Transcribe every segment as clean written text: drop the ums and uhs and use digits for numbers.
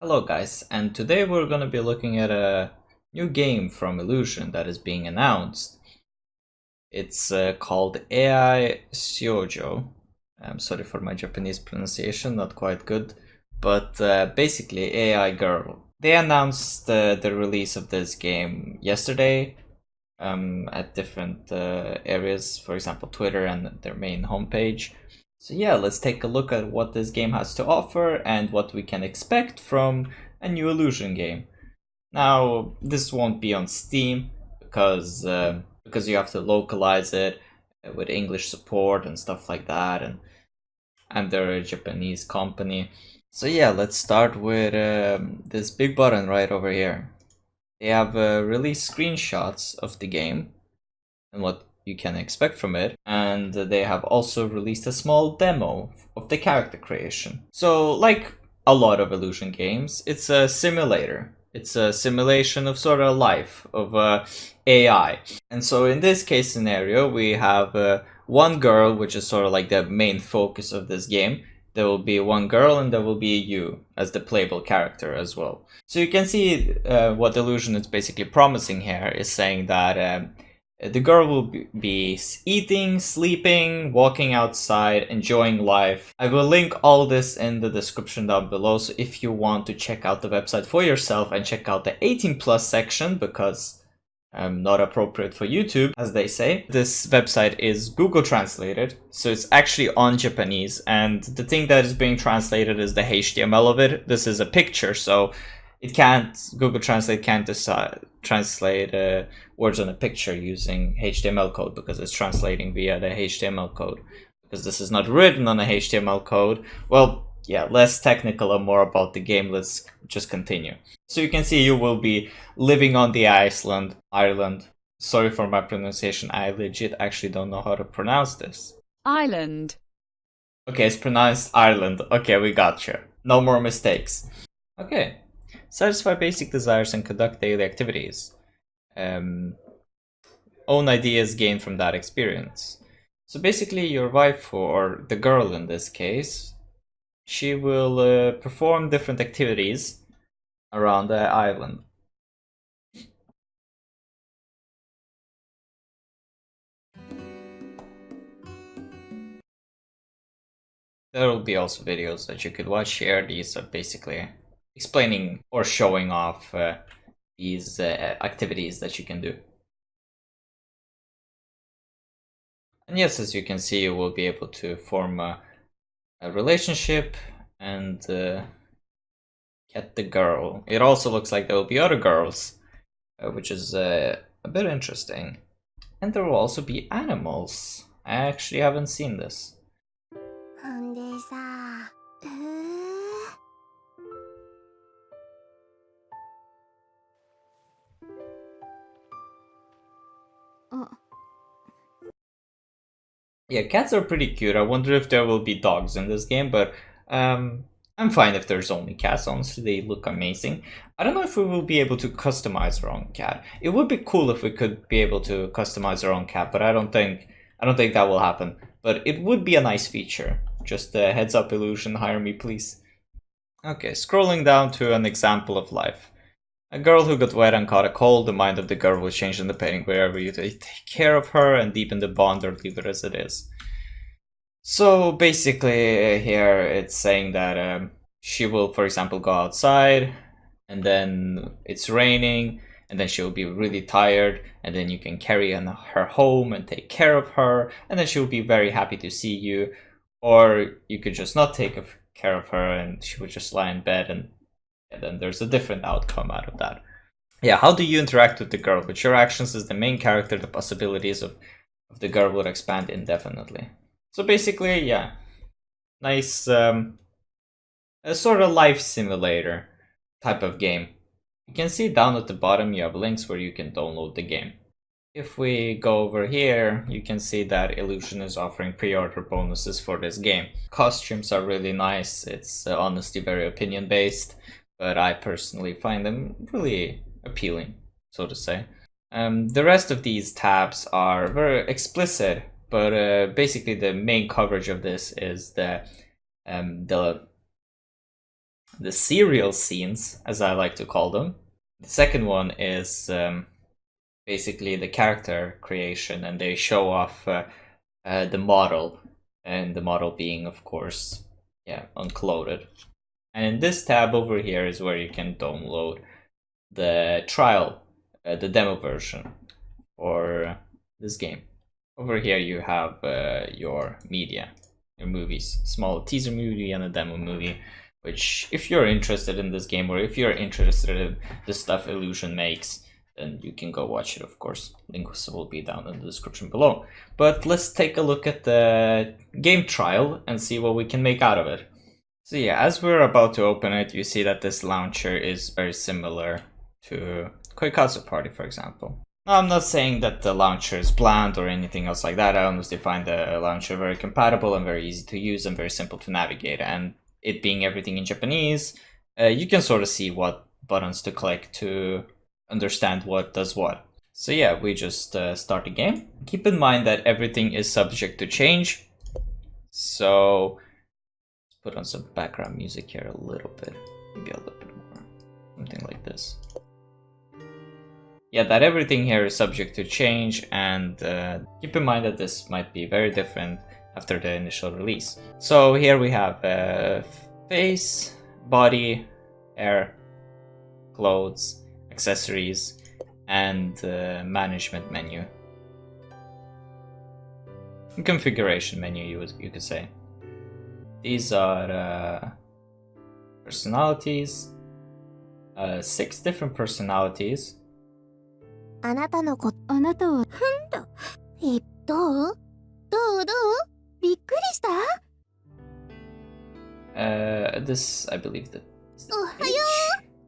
Hello guys, and today we're going to be looking at a new game from Illusion that is being announced. It's called AI Shoujo. I'm sorry for my Japanese pronunciation, not quite good, but basically AI Girl. They announced the release of this game yesterday at different areas, for example Twitter and their main homepage. So yeah, let's take a look at what this game has to offer and what we can expect from a new Illusion game. Now, this won't be on Steam because you have to localize it with English support and stuff like that, and they're a Japanese company. So yeah, let's start with this big button right over here. They have released screenshots of the game and what you can expect from it, and they have also released a small demo of the character creation. So, like a lot of Illusion games, it's a simulator. It's a simulation of sort of life of AI. And so, in this case scenario, we have one girl, which is sort of like the main focus of this game. There will be one girl, and there will be you as the playable character as well. So you can see what Illusion is basically promising here is saying that the girl will be eating, sleeping, walking outside, enjoying life. I will link all this in the description down below, so if you want to check out the website for yourself and check out the 18 plus section, because not appropriate for YouTube, as they say. This website is Google translated, so it's actually on Japanese, and the thing that is being translated is the HTML of it. This is a picture, so Google Translate can't translate words on a picture using HTML code because it's translating via the HTML code. Because this is not written on a HTML code, well, yeah, less technical and more about the game, let's just continue. So you can see you will be living on the Ireland. Sorry for my pronunciation, I legit actually don't know how to pronounce this. Island. Okay, it's pronounced Ireland. Okay, we gotcha. No more mistakes. Okay. Satisfy basic desires and conduct daily activities. Own ideas gained from that experience. So basically, your wife, or the girl in this case, she will perform different activities around the island. There will be also videos that you could watch here. These are basically explaining or showing off these activities that you can do. And yes, as you can see, you will be able to form a relationship and get the girl. It also looks like there will be other girls, which is a bit interesting. And there will also be animals. I actually haven't seen this. Yeah, cats are pretty cute. I wonder if there will be dogs in this game, but I'm fine if there's only cats. Honestly, they look amazing. I don't know if we will be able to customize our own cat. It would be cool if we could be able to customize our own cat, but I don't think that will happen. But it would be a nice feature. Just a heads up, Illusion, hire me, please. Okay, scrolling down to an example of life. A girl who got wet and caught a cold, the mind of the girl will change depending wherever you take care of her and deepen the bond or leave it as it is. So basically, here it's saying that she will, for example, go outside and then it's raining and then she'll be really tired and then you can carry her home and take care of her and then she'll be very happy to see you. Or you could just not take care of her and she would just lie in bed and then there's a different outcome out of that. Yeah, how do you interact with the girl? With your actions as the main character, the possibilities of the girl would expand indefinitely. So basically, yeah, nice, a sort of life simulator type of game. You can see down at the bottom you have links where you can download the game. If we go over here, you can see that Illusion is offering pre-order bonuses for this game. Costumes are really nice, it's honestly very opinion based, but I personally find them really appealing, so to say. The rest of these tabs are very explicit, but basically the main coverage of this is the the serial scenes, as I like to call them. The second one is basically the character creation, and they show off the model, and the model being, of course, unclouded. And in this tab over here is where you can download the trial, the demo version for this game. Over here you have your media, your movies, small teaser movie and a demo movie, which if you're interested in this game, or if you're interested in the stuff Illusion makes, then you can go watch it, of course. Links will be down in the description below. But let's take a look at the game trial and see what we can make out of it. So yeah, as we're about to open it, you see that this launcher is very similar to Koikatsu Party, for example. Now, I'm not saying that the launcher is bland or anything else like that. I honestly find the launcher very compatible and very easy to use and very simple to navigate. And it being everything in Japanese, you can sort of see what buttons to click to understand what does what. So yeah, we just start the game. Keep in mind that everything is subject to change. So let's put on some background music here a little bit, maybe a little bit more, something like this. Yeah, that everything here is subject to change, and keep in mind that this might be very different after the initial release. So here we have face, body, hair, clothes, accessories, and management menu. Configuration menu, you could say. These are personalities, 6 different personalities. あなたの子、あなたは、どうびっくりした This, I believe that is the おは pitch. よ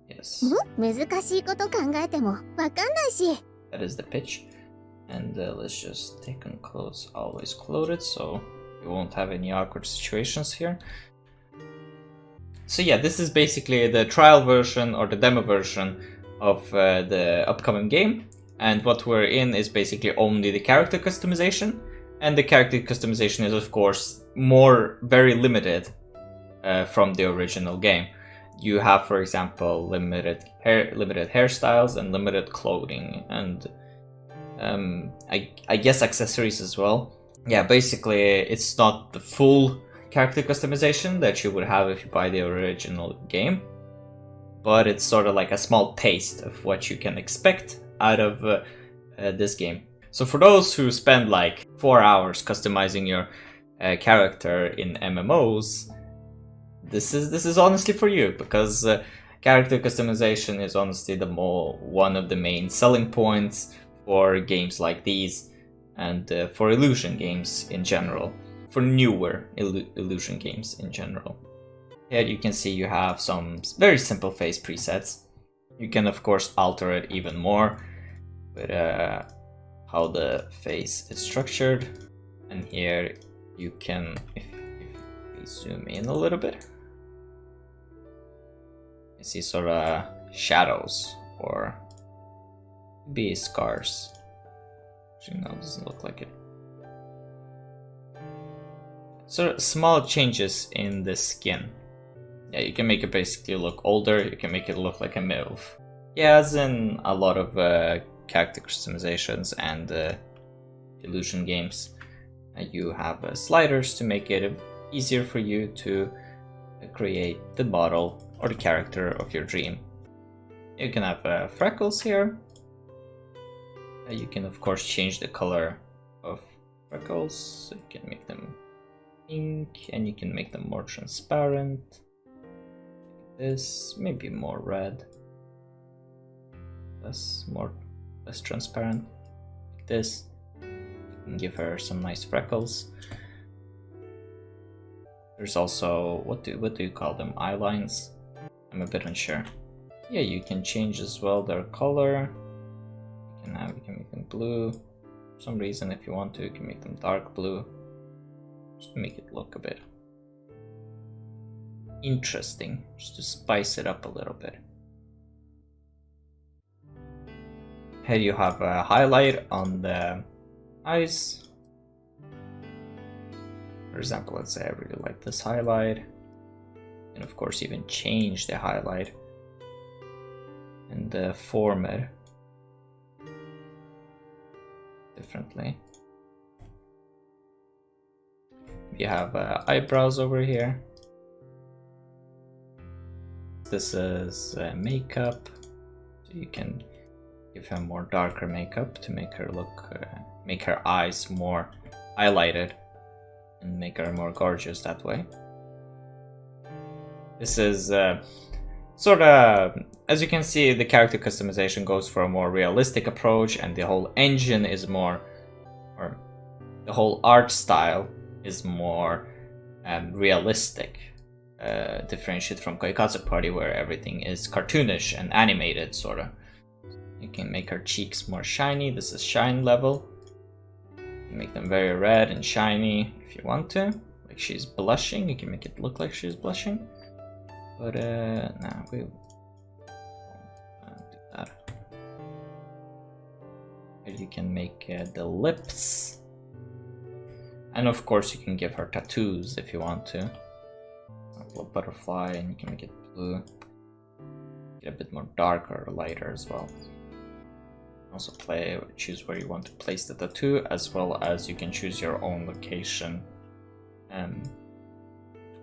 Yes. う難しいこと考えてもわかんないし That is the pitch. And let's just take on clothes always clothed, so you won't have any awkward situations here. So yeah, this is basically the trial version or the demo version of the upcoming game. And what we're in is basically only the character customization. And the character customization is, of course, very limited from the original game. You have, for example, limited hairstyles and limited clothing, and I guess accessories as well. Yeah, basically, it's not the full character customization that you would have if you buy the original game, but it's sort of like a small taste of what you can expect out of this game. So for those who spend like 4 hours customizing your character in MMOs, this is honestly for you, because character customization is honestly one of the main selling points for games like these, and for Illusion games in general, for newer Illusion games in general. Here you can see you have some very simple face presets. You can of course alter it even more with how the face is structured. And here you can, if we zoom in a little bit, you see sort of shadows or maybe scars. Actually, no, it doesn't look like it. So small changes in the skin. Yeah, you can make it basically look older, you can make it look like a MILF. Yeah, as in a lot of character customizations and Illusion games, you have sliders to make it easier for you to create the model or the character of your dream. You can have freckles here. You can of course change the color of freckles, so you can make them pink, and you can make them more transparent. Like this, maybe more red. Less transparent, like this. You can give her some nice freckles. There's also, what do you call them? Eye lines? I'm a bit unsure. Yeah, you can change as well their color. You can make them blue. For some reason, if you want to, you can make them dark blue. Just to make it look a bit interesting, just to spice it up a little bit. Here you have a highlight on the eyes. For example, let's say I really like this highlight. And of course even change the highlight and form it differently. We have eyebrows over here. This is makeup, so you can give her more darker makeup to make her look, make her eyes more highlighted and make her more gorgeous that way. This is sort of, as you can see, the character customization goes for a more realistic approach, and the whole engine is more, or the whole art style is more realistic. Differentiate from Koikatsu Party, where everything is cartoonish and animated, sort of. You can make her cheeks more shiny. This is shine level. You can make them very red and shiny if you want to. Like she's blushing, you can make it look like she's blushing. But nah, we won't do that. Here you can make the lips. And of course you can give her tattoos if you want to. A butterfly, and you can make it blue. Get a bit more darker or lighter as well. Also choose where you want to place the tattoo, as well as you can choose your own location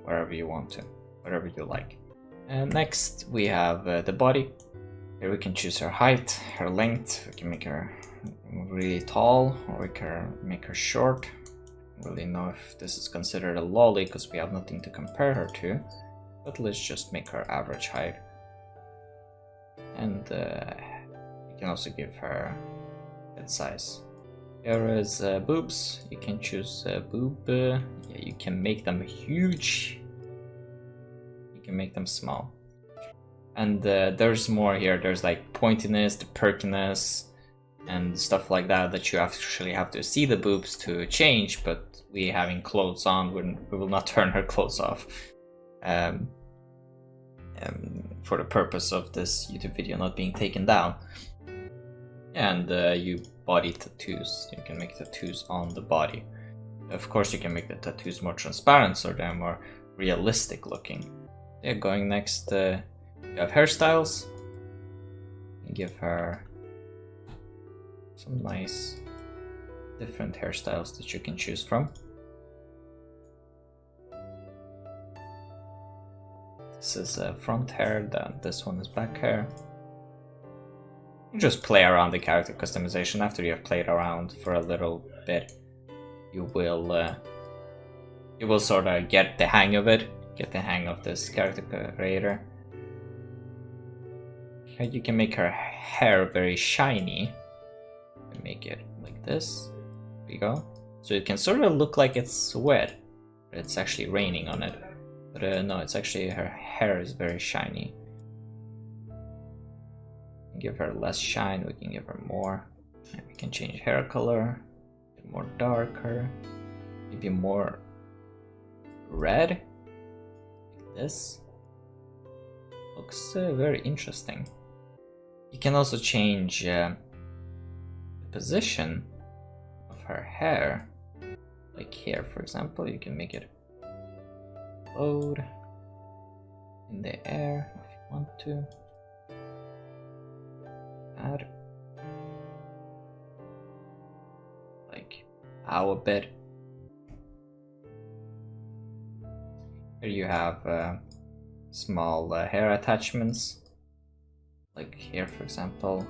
wherever you want to, wherever you like. And next we have the body. Here we can choose her height, her length. We can make her really tall, or we can make her short. I don't really know if this is considered a lolly because we have nothing to compare her to, but let's just make her average height. And you can also give her head size. Here is boobs. You can choose boob. Yeah, you can make them huge. You can make them small. And there's more here. There's like pointiness, the perkiness, and stuff like that that you actually have to see the boobs to change, but we having clothes on, we will not turn her clothes off for the purpose of this YouTube video not being taken down. And you body tattoos. You can make tattoos on the body. Of course you can make the tattoos more transparent so they're more realistic looking. Yeah, going next, you have hairstyles. You give her some nice different hairstyles that you can choose from. This is front hair, this one is back hair. You just play around the character customization. After you have played around for a little bit, you will sort of get the hang of it, get the hang of this character creator. Here you can make her hair very shiny. Make it like this. There you go. So it can sort of look like it's wet, but it's actually raining on it. But no, it's actually her hair is very shiny. Give her less shine, we can give her more. And we can change hair color, get more darker, maybe more red, like this. Looks very interesting. You can also change the position of her hair, like here for example. You can make it float in the air if you want to. Add like bow a bit. Here you have small hair attachments, like here for example.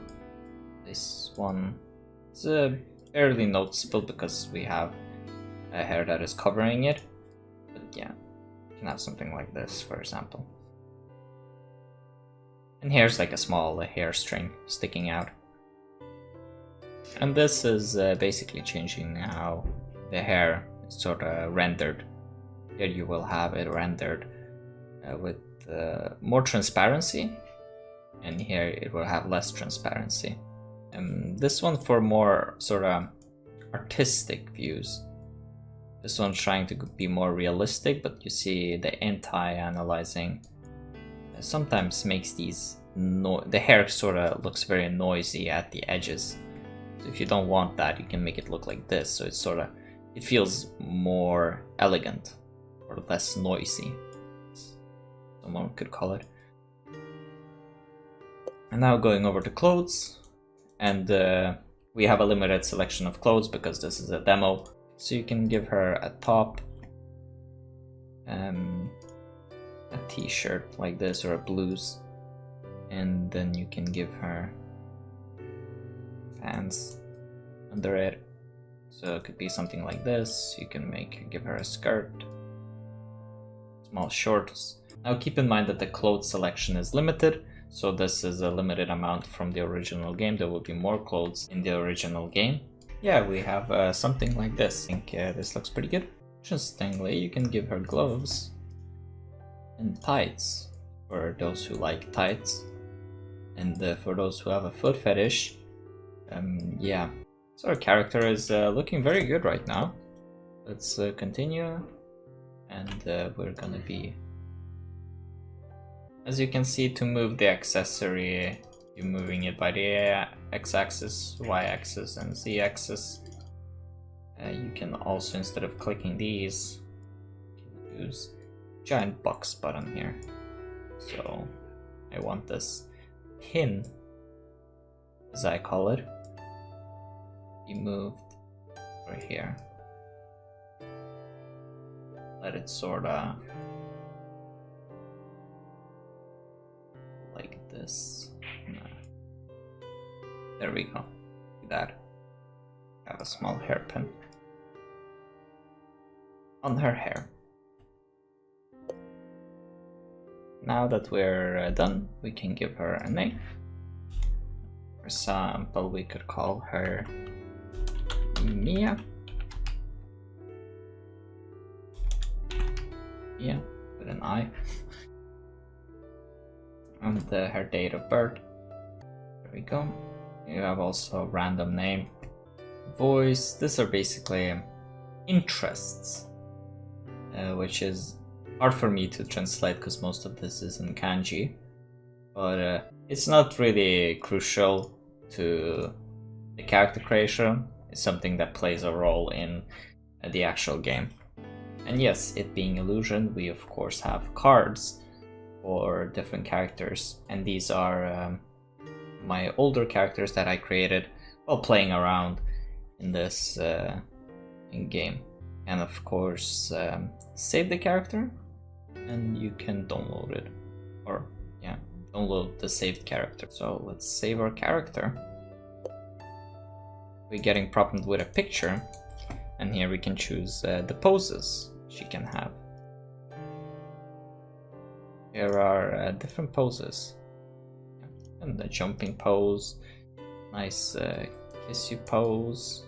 This one is barely noticeable because we have a hair that is covering it, but yeah, you can have something like this for example. And here's like a small hair string sticking out. And this is basically changing how the hair is sort of rendered. Here you will have it rendered with more transparency, and here it will have less transparency. This one for more sort of artistic views. This one's trying to be more realistic, but you see the anti-analyzing sometimes makes these the hair sort of looks very noisy at the edges. So if you don't want that, you can make it look like this, so it's sort of, it feels more elegant or less noisy. someone could call it. And now going over to clothes, and we have a limited selection of clothes because this is a demo. So you can give her a top, a t-shirt like this, or a blues, and then you can give her pants under it. So it could be something like this. You can give her a skirt, small shorts. Now keep in mind that the clothes selection is limited, so this is a limited amount from the original game. There will be more clothes in the original game. Yeah, we have something like this. I think this looks pretty good. Interestingly, you can give her gloves and tights for those who like tights, and for those who have a foot fetish. Yeah, so our character is looking very good right now. Let's continue, and we're gonna be, as you can see, to move the accessory, you're moving it by the x-axis, y-axis, and z-axis. You can also, instead of clicking these, use giant box button here. So I want this pin, as I call it, be moved right here. Let it sorta like this. There we go. Like that. Have a small hairpin on her hair. Now that we're done, we can give her a name. For example, we could call her Mia. Yeah, with an I. And her date of birth. There we go. You have also a random name. Voice. These are basically interests, which is hard for me to translate because most of this is in kanji. But it's not really crucial to the character creation. It's something that plays a role in the actual game. And yes, it being illusion, we of course have cards for different characters, and these are my older characters that I created while playing around in this in game. And of course, save the character, and you can download it, or yeah, download the saved character. So let's save our character. We're getting prompted with a picture, and here we can choose the poses she can have. Here are different poses, and the jumping pose, nice kiss you pose,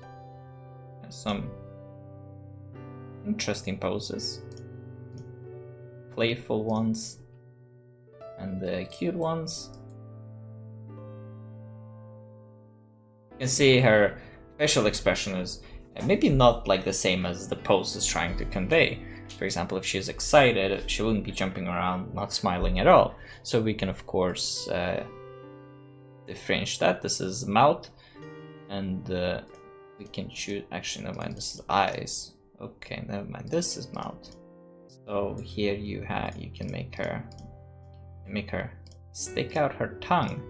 some interesting poses, playful ones, and the cute ones. You can see her facial expression is maybe not like the same as the pose is trying to convey. For example, if she's excited, she wouldn't be jumping around, not smiling at all. So we can of course differentiate that. This is mouth, and we can choose, actually never mind, this is eyes. Okay, never mind, this is mouth. So here you can make her stick out her tongue.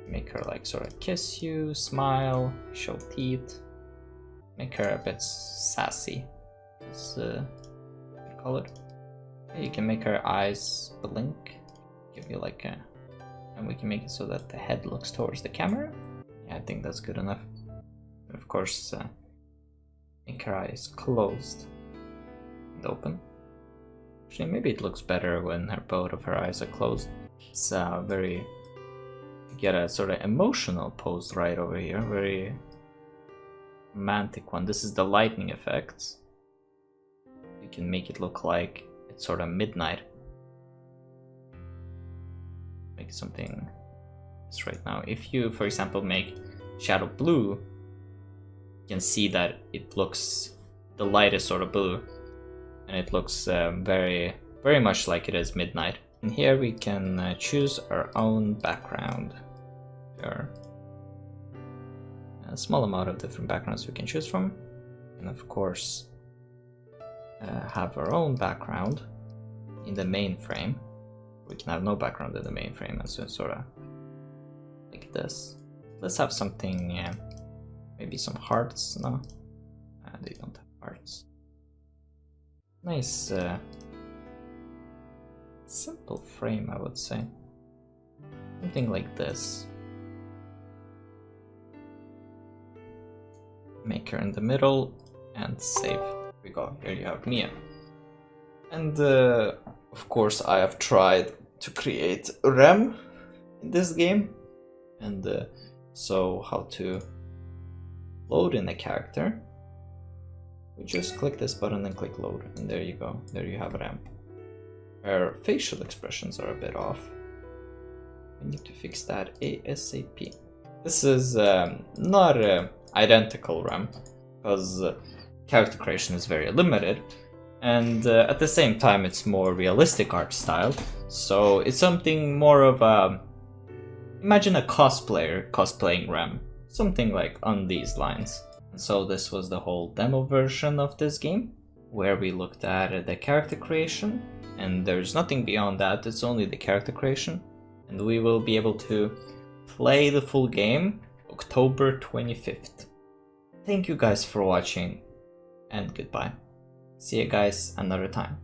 Make her like sort of kiss you, smile, show teeth. Make her a bit sassy. Let's call it. You can make her eyes blink. Give you like a, and we can make it so that the head looks towards the camera. Yeah, I think that's good enough. Of course, make her eyes closed and open. Actually, maybe it looks better when both of her eyes are closed. It's very, get a sort of emotional pose right over here, very romantic one. This is the lightning effect. You can make it look like it's sort of midnight. Make something this right now. If you, for example, make shadow blue, you can see that it looks, the light is sort of blue, and it looks very much like it is midnight. And here we can choose our own background. There are a small amount of different backgrounds we can choose from, and of course have our own background. in the main frame. We can have no background in the main frame, and so sort of like this. Let's have something, maybe some hearts. No, they don't have hearts. Nice, simple frame, I would say. Something like this. Make her in the middle and save. Here we go. Here you have Mia. And of course, I have tried to create REM in this game, and so how to load in a character. We just click this button and click load, and there you go. There you have REM. Her facial expressions are a bit off. We need to fix that ASAP. This is not identical REM, because character creation is very limited, and at the same time it's more realistic art style, so it's something more of a... Imagine a cosplayer cosplaying REM, something like on these lines. And so this was the whole demo version of this game, where we looked at the character creation, and there's nothing beyond that, it's only the character creation, and we will be able to play the full game October 25th. Thank you guys for watching, and goodbye. See you guys another time.